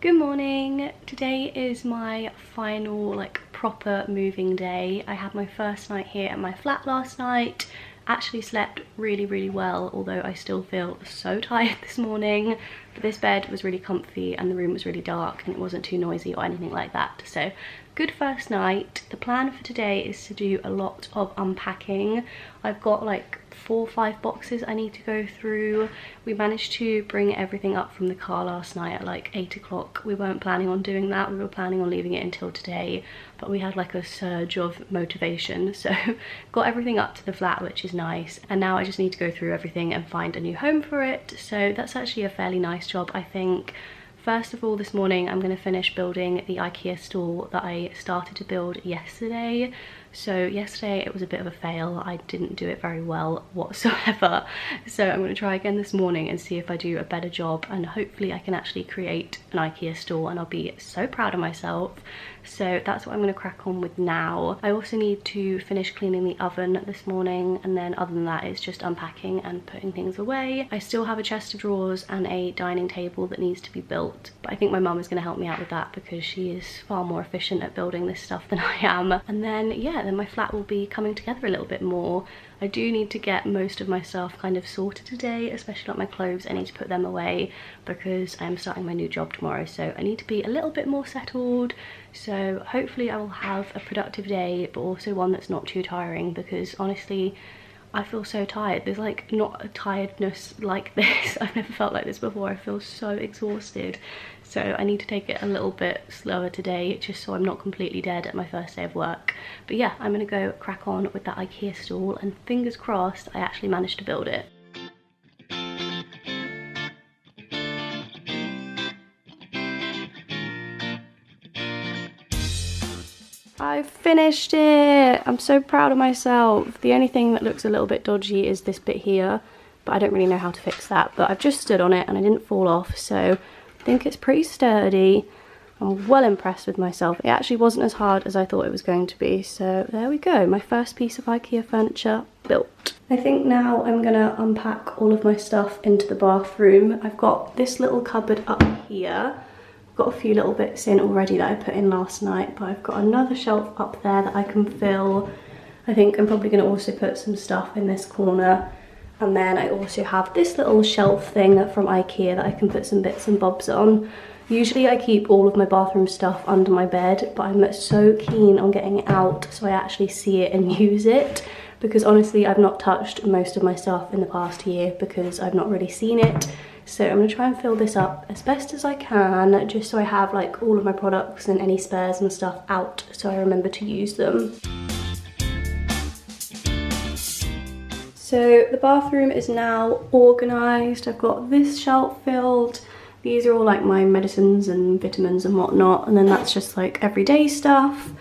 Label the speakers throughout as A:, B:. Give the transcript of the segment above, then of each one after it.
A: Good morning. Today is my final proper moving day. I had my first night here at my flat last night. Actually slept really well, although I still feel so tired this morning. But this bed was really comfy and the room was really dark and it wasn't too noisy or anything like that. So good first night. The plan for today is to do a lot of unpacking. I've got like 4 or 5 boxes I need to go through. We managed to bring everything up from the car last night at like 8 o'clock. We weren't planning on doing that. We were planning on leaving it until today, but we had like a surge of motivation. So got everything up to the flat, which is nice. And now I just need to go through everything and find a new home for it. So that's actually a fairly nice job, I think. First of all, this morning I'm going to finish building the Ikea store that I started to build yesterday. So yesterday it was a bit of a fail. I didn't do it very well whatsoever. So I'm going to try again this morning and see if I do a better job, and hopefully I can actually create an Ikea store and I'll be so proud of myself. So that's what I'm going to crack on with now. I also need to finish cleaning the oven this morning, and then other than that it's just unpacking and putting things away. I still have a chest of drawers and a dining table that needs to be built, but I think my mum is going to help me out with that because she is far more efficient at building this stuff than I am. And then yeah, then my flat will be coming together a little bit more. I do need to get most of my stuff kind of sorted today, especially like my clothes. I need to put them away because I'm starting my new job tomorrow, so I need to be a little bit more settled. So hopefully I will have a productive day, but also one that's not too tiring, because honestly I feel so tired. There's like not a tiredness like this. I've never felt like this before. I feel so exhausted. So I need to take it a little bit slower today, just so I'm not completely dead at my first day of work. But yeah, I'm gonna go crack on with that Ikea stall, and fingers crossed I actually managed to build it. I've finished it! I'm so proud of myself. The only thing that looks a little bit dodgy is this bit here, but I don't really know how to fix that. But I've just stood on it and I didn't fall off, so I think it's pretty sturdy. I'm well impressed with myself. It actually wasn't as hard as I thought it was going to be, so there we go. My first piece of Ikea furniture built. I think now I'm gonna unpack all of my stuff into the bathroom. I've got this little cupboard up here. Got a few little bits in already that I put in last night, but I've got another shelf up there that I can fill. I think I'm probably going to also put some stuff in this corner, and then I also have this little shelf thing from Ikea that I can put some bits and bobs on. Usually I keep all of my bathroom stuff under my bed, but I'm so keen on getting it out so I actually see it and use it, because honestly I've not touched most of my stuff in the past year because I've not really seen it. So I'm going to try and fill this up as best as I can, just so I have like all of my products and any spares and stuff out so I remember to use them. So the bathroom is now organised. I've got this shelf filled. These are all like my medicines and vitamins and whatnot, and then that's just like everyday stuff.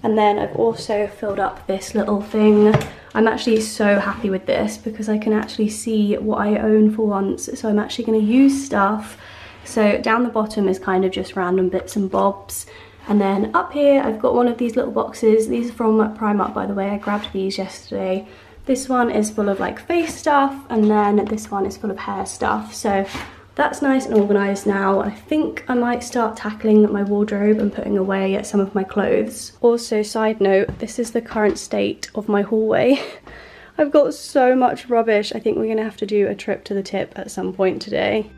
A: And then I've also filled up this little thing. I'm actually so happy with this because I can actually see what I own for once. So I'm actually going to use stuff. So down the bottom is kind of just random bits and bobs. And then up here I've got one of these little boxes. These are from Primark, by the way. I grabbed these yesterday. This one is full of like face stuff, and then this one is full of hair stuff. So that's nice and organised now. I think I might start tackling my wardrobe and putting away some of my clothes. Also, side note, this is the current state of my hallway. I've got so much rubbish. I think we're gonna have to do a trip to the tip at some point today.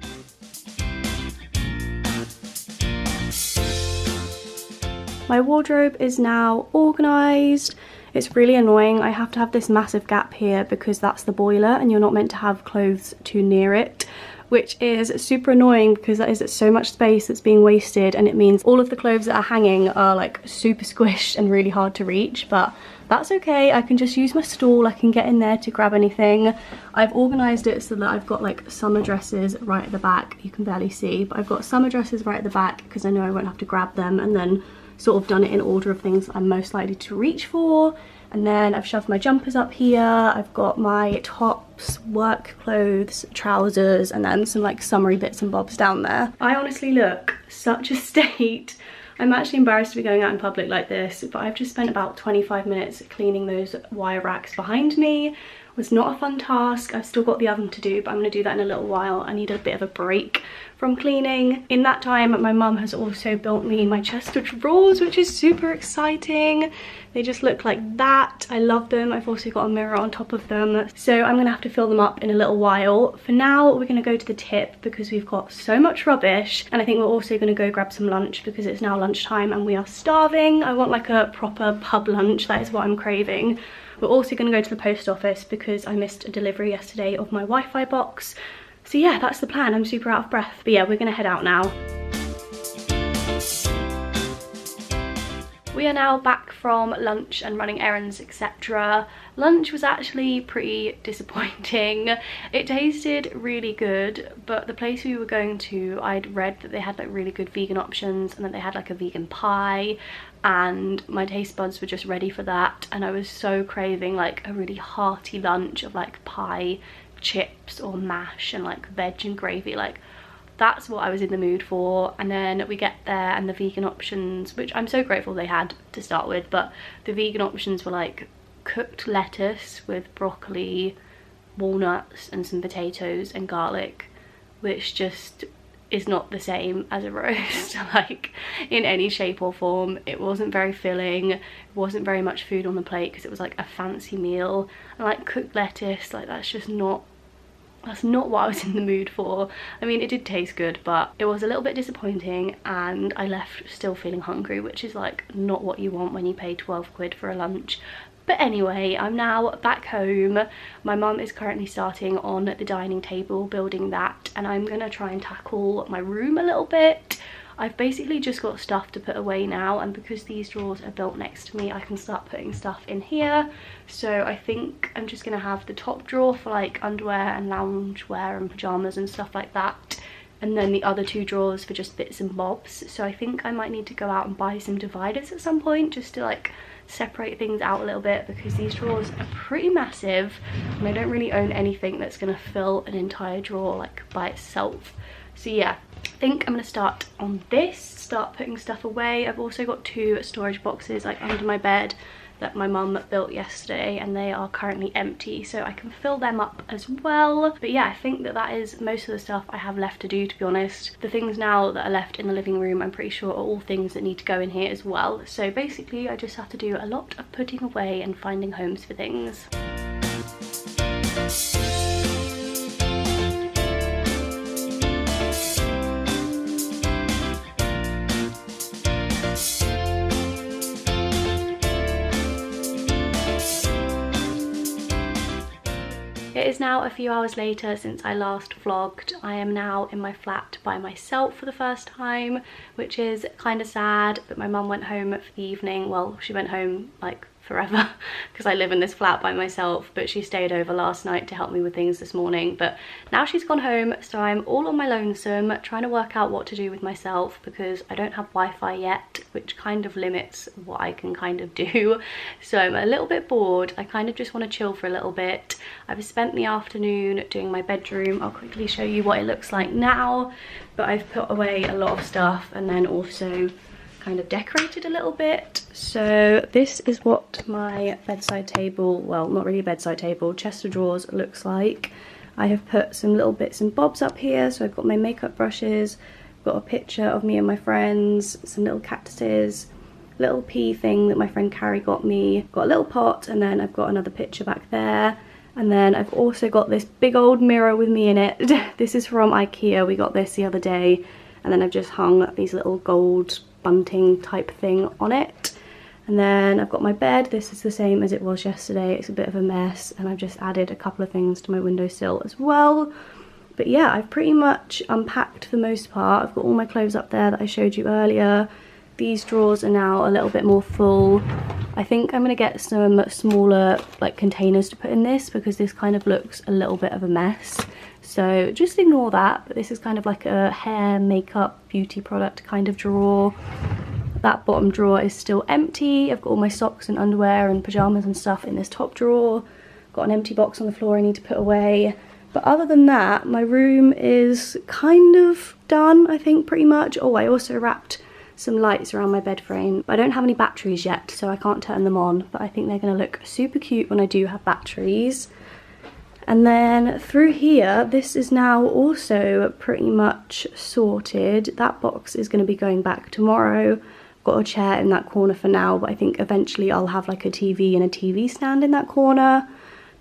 A: My wardrobe is now organised. It's really annoying. I have to have this massive gap here because that's the boiler and you're not meant to have clothes too near it, which is super annoying because that is so much space that's being wasted, and it means all of the clothes that are hanging are like super squished and really hard to reach, but that's okay. I can just use my stool. I can get in there to grab anything. I've organised it so that I've got like summer dresses right at the back. You can barely see, but I've got summer dresses right at the back because I know I won't have to grab them, and then sort of done it in order of things I'm most likely to reach for. And then I've shoved my jumpers up here. I've got my tops, work clothes, trousers, and then some like summery bits and bobs down there. I honestly look such a state. I'm actually embarrassed to be going out in public like this, but I've just spent about 25 minutes cleaning those wire racks behind me. It was not a fun task. I've still got the oven to do, but I'm going to do that in a little while. I need a bit of a break from cleaning. In that time, my mum has also built me my chest of drawers, which is super exciting. They just look like that. I love them. I've also got a mirror on top of them. So I'm gonna have to fill them up in a little while. For now, we're gonna go to the tip because we've got so much rubbish. And I think we're also gonna go grab some lunch because it's now lunchtime and we are starving. I want like a proper pub lunch. That is what I'm craving. We're also gonna go to the post office because I missed a delivery yesterday of my Wi-Fi box. So yeah, that's the plan. I'm super out of breath. But yeah, we're gonna head out now. We are now back from lunch and running errands, etc. Lunch was actually pretty disappointing. It tasted really good, but the place we were going to, I'd read that they had like really good vegan options and that they had like a vegan pie, and my taste buds were just ready for that, and I was so craving like a really hearty lunch of like pie, chips or mash and like veg and gravy. Like that's what I was in the mood for. And then we get there and the vegan options, which I'm so grateful they had to start with, but the vegan options were like cooked lettuce with broccoli, walnuts and some potatoes and garlic, which just is not the same as a roast like in any shape or form. It wasn't very filling, it wasn't very much food on the plate because it was like a fancy meal, and like cooked lettuce, like that's not what I was in the mood for. I mean, it did taste good, but it was a little bit disappointing and I left still feeling hungry, which is like not what you want when you pay 12 quid for a lunch. But anyway, I'm now back home. My mum is currently starting on the dining table, building that, and I'm gonna try and tackle my room a little bit. I've basically just got stuff to put away now, and because these drawers are built next to me, I can start putting stuff in here. So I think I'm just gonna have the top drawer for like underwear and loungewear and pajamas and stuff like that, and then the other two drawers for just bits and bobs. So I think I might need to go out and buy some dividers at some point just to like separate things out a little bit, because these drawers are pretty massive and I don't really own anything that's gonna fill an entire drawer like by itself. So yeah, I think I'm gonna start on this, start putting stuff away. I've also got two storage boxes like under my bed that my mum built yesterday, and they are currently empty, so I can fill them up as well. But yeah, I think that that is most of the stuff I have left to do, to be honest. The things now that are left in the living room, I'm pretty sure are all things that need to go in here as well. So basically I just have to do a lot of putting away and finding homes for things. It is now a few hours later since I last vlogged. I am now in my flat by myself for the first time, which is kind of sad, but my mum went home for the evening. Well, she went home like forever because I live in this flat by myself, but she stayed over last night to help me with things this morning. But now she's gone home, so I'm all on my lonesome trying to work out what to do with myself because I don't have Wi-Fi yet, which kind of limits what I can kind of do. So I'm a little bit bored. I kind of just want to chill for a little bit. I've spent the afternoon doing my bedroom. I'll quickly show you what it looks like now, but I've put away a lot of stuff and then also kind of decorated a little bit. So this is what my bedside table, well, not really a bedside table, chest of drawers looks like. I have put some little bits and bobs up here. So I've got my makeup brushes, got a picture of me and my friends, some little cactuses, little pea thing that my friend Carrie got me, got a little pot, and then I've got another picture back there. And then I've also got this big old mirror with me in it. This is from Ikea, we got this the other day. And then I've just hung these little gold bunting type thing on it. And then I've got my bed. This is the same as it was yesterday. It's a bit of a mess, and I've just added a couple of things to my windowsill as well. But yeah, I've pretty much unpacked for the most part. I've got all my clothes up there that I showed you earlier. These drawers are now a little bit more full. I think I'm gonna get some smaller like containers to put in this because this kind of looks a little bit of a mess. So just ignore that, but this is kind of like a hair, makeup, beauty product kind of drawer. That bottom drawer is still empty. I've got all my socks and underwear and pajamas and stuff in this top drawer. Got an empty box on the floor I need to put away. But other than that, my room is kind of done, I think, pretty much. Oh, I also wrapped some lights around my bed frame. I don't have any batteries yet, so I can't turn them on, but I think they're gonna look super cute when I do have batteries. And then through here, this is now also pretty much sorted. That box is going to be going back tomorrow. Got a chair in that corner for now, but I think eventually I'll have like a TV and a TV stand in that corner.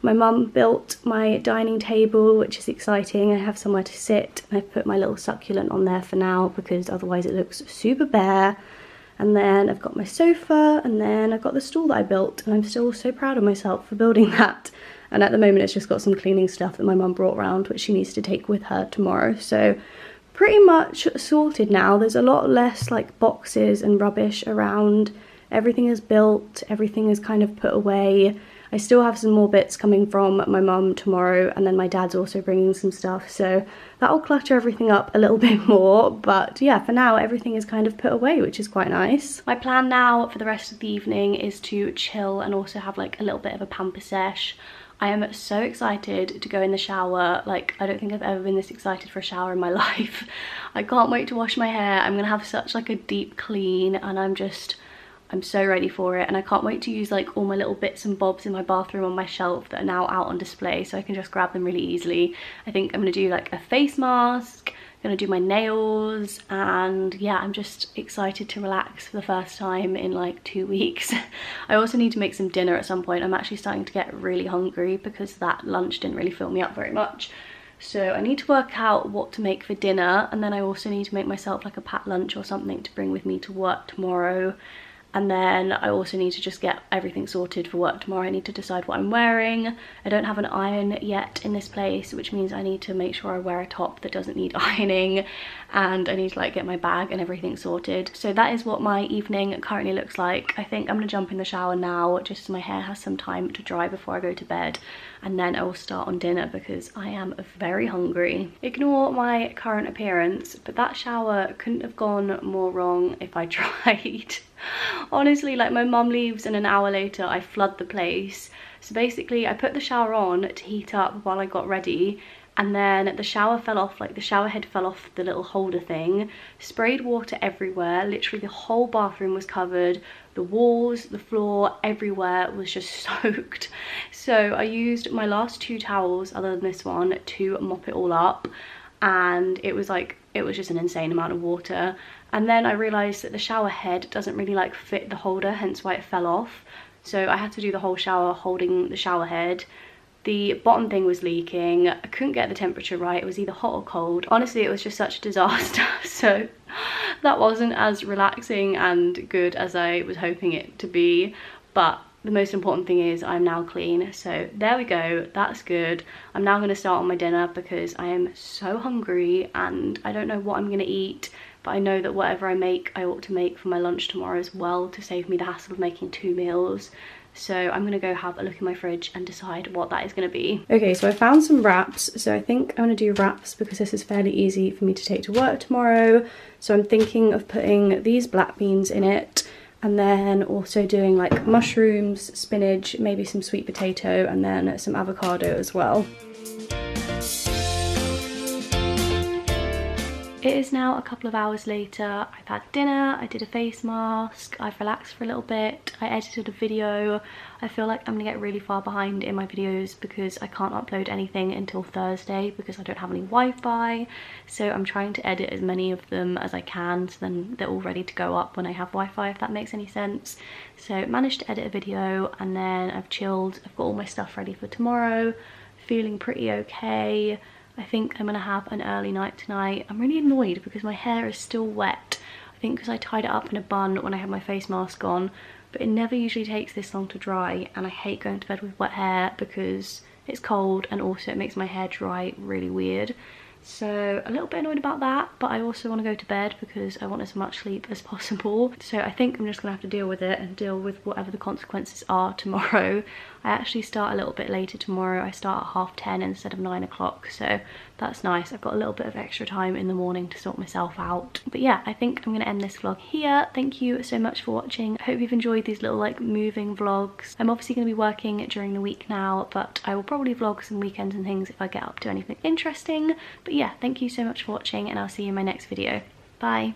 A: My mum built my dining table, which is exciting. I have somewhere to sit, and I've put my little succulent on there for now because otherwise it looks super bare. And then I've got my sofa, and then I've got the stool that I built, and I'm still so proud of myself for building that. And at the moment it's just got some cleaning stuff that my mum brought around, which she needs to take with her tomorrow. So pretty much sorted now. There's a lot less like boxes and rubbish around. Everything is built, everything is kind of put away. I still have some more bits coming from my mum tomorrow, and then my dad's also bringing some stuff, so that'll clutter everything up a little bit more. But yeah, for now everything is kind of put away, which is quite nice. My plan now for the rest of the evening is to chill and also have like a little bit of a pamper sesh. I am so excited to go in the shower. Like, I don't think I've ever been this excited for a shower in my life. I can't wait to wash my hair. I'm gonna have such like a deep clean, and I'm so ready for it. And I can't wait to use like all my little bits and bobs in my bathroom on my shelf that are now out on display, so I can just grab them really easily. I think I'm gonna do like a face mask, gonna do my nails, and yeah, I'm just excited to relax for the first time in like 2 weeks. I also need to make some dinner at some point. I'm actually starting to get really hungry because that lunch didn't really fill me up very much. So I need to work out what to make for dinner, and then I also need to make myself like a packed lunch or something to bring with me to work tomorrow. And then I also need to just get everything sorted for work tomorrow. I need to decide what I'm wearing. I don't have an iron yet in this place, which means I need to make sure I wear a top that doesn't need ironing, and I need to like get my bag and everything sorted. So that is what my evening currently looks like. I think I'm gonna jump in the shower now just so my hair has some time to dry before I go to bed, and then I will start on dinner because I am very hungry. Ignore my current appearance, but that shower couldn't have gone more wrong if I tried. Honestly, like, my mum leaves and an hour later I flood the place. So basically I put the shower on to heat up while I got ready, and then the shower fell off, like the shower head fell off the little holder thing, sprayed water everywhere. Literally the whole bathroom was covered, the walls, the floor, everywhere was just soaked. So I used my last 2 towels other than this one to mop it all up, and it was just an insane amount of water. And then I realised that the shower head doesn't really like fit the holder, hence why it fell off. So I had to do the whole shower holding the shower head. The bottom thing was leaking. I couldn't get the temperature right. It was either hot or cold. Honestly, it was just such a disaster. So that wasn't as relaxing and good as I was hoping it to be. But the most important thing is I'm now clean. So there we go, that's good. I'm now gonna start on my dinner because I am so hungry and I don't know what I'm gonna eat, but I know that whatever I make, I ought to make for my lunch tomorrow as well to save me the hassle of making 2 meals. So I'm gonna go have a look in my fridge and decide what that is gonna be. Okay, so I found some wraps. So I think I'm gonna do wraps because this is fairly easy for me to take to work tomorrow. So I'm thinking of putting these black beans in it, and then also doing like mushrooms, spinach, maybe some sweet potato, and then some avocado as well. It is now a couple of hours later. I've had dinner, I did a face mask, I've relaxed for a little bit, I edited a video. I feel like I'm gonna get really far behind in my videos because I can't upload anything until Thursday because I don't have any Wi-Fi. So I'm trying to edit as many of them as I can, so then they're all ready to go up when I have Wi-Fi, if that makes any sense. So managed to edit a video, and then I've chilled. I've got all my stuff ready for tomorrow, feeling pretty okay. I think I'm gonna have an early night tonight. I'm really annoyed because my hair is still wet. I think because I tied it up in a bun when I had my face mask on, but it never usually takes this long to dry, and I hate going to bed with wet hair because it's cold and also it makes my hair dry really weird. So a little bit annoyed about that, but I also want to go to bed because I want as much sleep as possible. So I think I'm just gonna have to deal with it and deal with whatever the consequences are tomorrow. I actually start a little bit later tomorrow. I start at 10:30 instead of 9 o'clock, so that's nice. I've got a little bit of extra time in the morning to sort myself out. But yeah, I think I'm gonna end this vlog here. Thank you so much for watching. I hope you've enjoyed these little like moving vlogs. I'm obviously gonna be working during the week now, but I will probably vlog some weekends and things if I get up to anything interesting. But yeah, thank you so much for watching, and I'll see you in my next video. Bye.